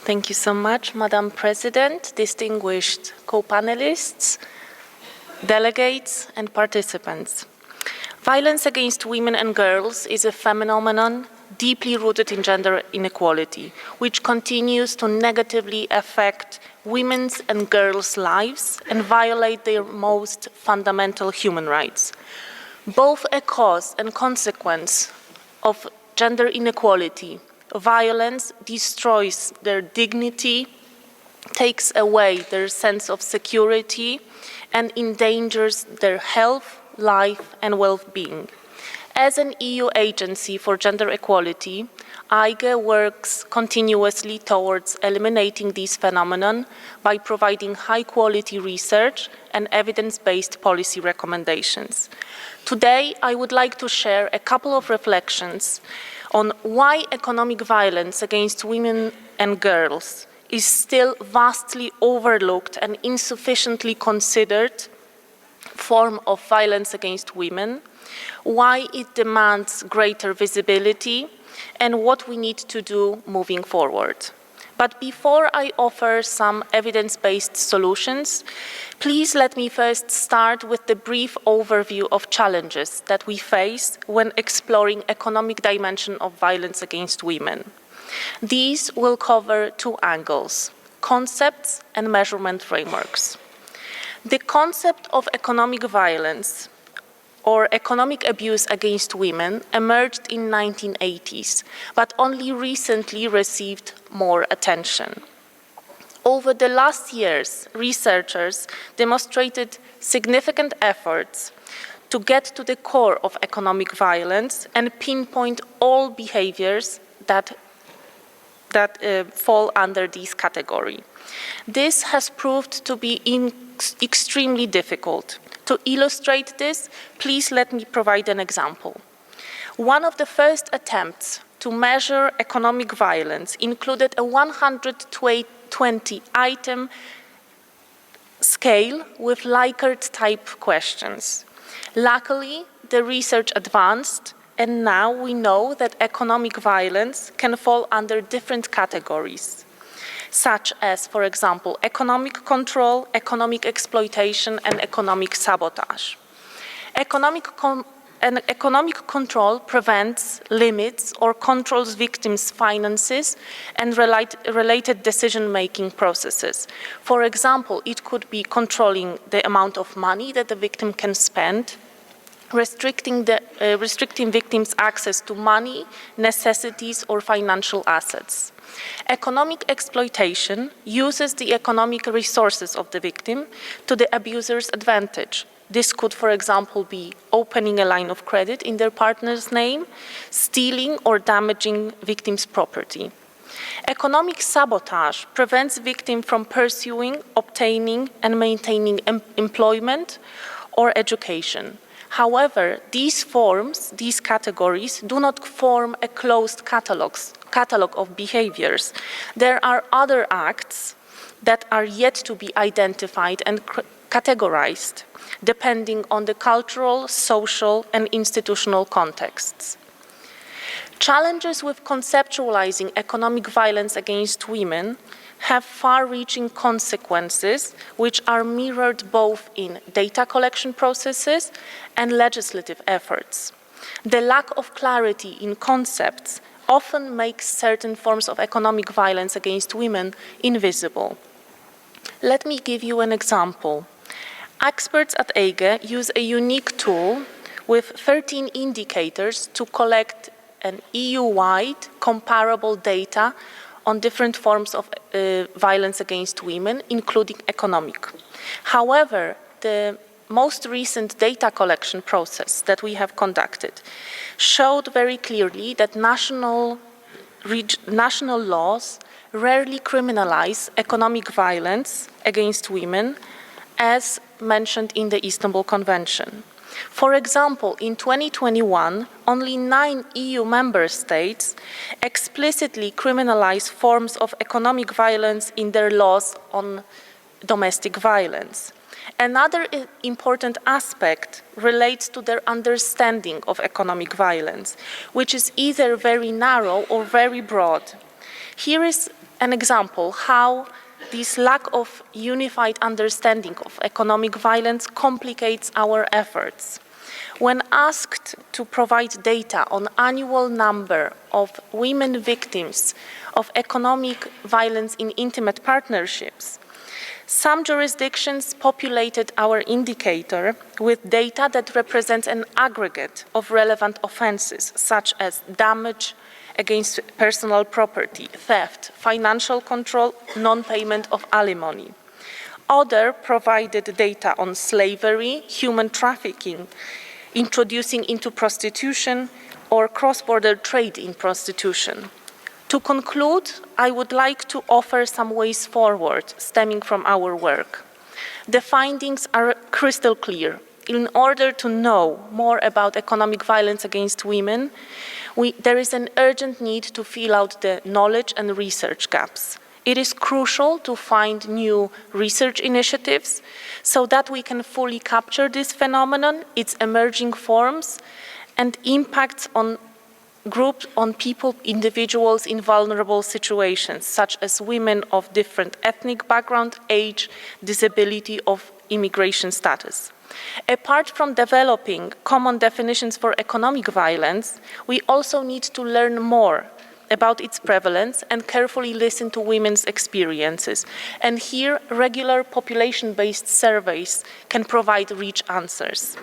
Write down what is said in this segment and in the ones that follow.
Thank you so much, Madam President, distinguished co-panelists, delegates, and participants. Violence against women and girls is a phenomenon deeply rooted in gender inequality, which continues to negatively affect women's and girls' lives and violate their most fundamental human rights. Both a cause and consequence of gender inequality, violence destroys their dignity, takes away their sense of security, and endangers their health, life, and well-being. As an EU agency for gender equality, IGE works continuously towards eliminating these phenomena by providing high-quality research and evidence-based policy recommendations. Today, I would like to share a couple of reflections on why economic violence against women and girls is still vastly overlooked and insufficiently considered form of violence against women, why it demands greater visibility, and what we need to do moving forward. But before I offer some evidence-based solutions, please let me first start with the brief overview of challenges that we face when exploring economic dimension of violence against women. These will cover two angles: concepts and measurement frameworks. The concept of economic violence or economic abuse against women emerged in the 1980s, but only recently received more attention. Over the last years, researchers demonstrated significant efforts to get to the core of economic violence and pinpoint all behaviors that fall under this category. This has proved to be extremely difficult. To illustrate this, please let me provide an example. One of the first attempts to measure economic violence included a 120-item scale with Likert-type questions. Luckily, the research advanced, and now we know that economic violence can fall under different categories, such as, for example, economic control, economic exploitation, and economic sabotage. Economic control prevents, limits, or controls victims' finances and related decision-making processes. For example, it could be controlling the amount of money that the victim can spend, restricting victims' access to money, necessities, or financial assets. Economic exploitation uses the economic resources of the victim to the abuser's advantage. This could, for example, be opening a line of credit in their partner's name, stealing or damaging victims' property. Economic sabotage prevents victims from pursuing, obtaining, and maintaining employment or education. However, these categories do not form a closed catalog of behaviors. There are other acts that are yet to be identified and categorized, depending on the cultural, social, and institutional contexts. Challenges with conceptualizing economic violence against women have far-reaching consequences which are mirrored both in data collection processes and legislative efforts. The lack of clarity in concepts often makes certain forms of economic violence against women invisible. Let me give you an example. Experts at EIGE use a unique tool with 13 indicators to collect an EU-wide comparable data on different forms of violence against women, including economic. However, the most recent data collection process that we have conducted showed very clearly that national laws rarely criminalize economic violence against women, as mentioned in the Istanbul Convention. For example, in 2021, only 9 EU member states explicitly criminalize forms of economic violence in their laws on domestic violence. Another important aspect relates to their understanding of economic violence, which is either very narrow or very broad. Here is an example how this lack of unified understanding of economic violence complicates our efforts. When asked to provide data on annual number of women victims of economic violence in intimate partnerships, some jurisdictions populated our indicator with data that represents an aggregate of relevant offenses, such as damage against personal property, theft, financial control, non-payment of alimony. Others provided data on slavery, human trafficking, introducing into prostitution, or cross-border trade in prostitution. To conclude, I would like to offer some ways forward stemming from our work. The findings are crystal clear. In order to know more about economic violence against women, there is an urgent need to fill out the knowledge and research gaps. It is crucial to find new research initiatives so that we can fully capture this phenomenon, its emerging forms, and impacts on groups, on people, individuals in vulnerable situations, such as women of different ethnic background, age, disability, or immigration status. Apart from developing common definitions for economic violence, we also need to learn more about its prevalence and carefully listen to women's experiences. And here, regular population-based surveys can provide rich answers.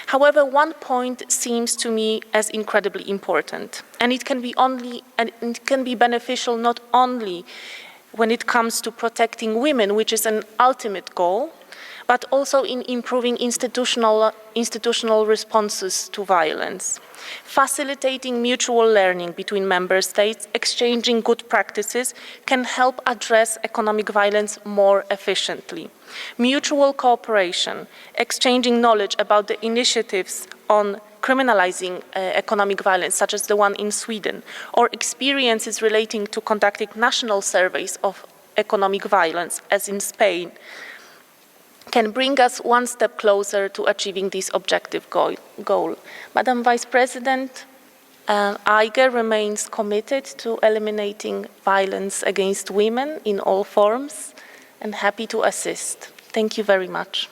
However, one point seems to me as incredibly important, and it can be beneficial not only when it comes to protecting women, which is an ultimate goal, but also in improving institutional responses to violence. Facilitating mutual learning between member states, exchanging good practices, can help address economic violence more efficiently. Mutual cooperation, exchanging knowledge about the initiatives on criminalizing economic violence, such as the one in Sweden, or experiences relating to conducting national surveys of economic violence, as in Spain, can bring us one step closer to achieving this objective goal. Madam Vice President, AIGE remains committed to eliminating violence against women in all forms and happy to assist. Thank you very much.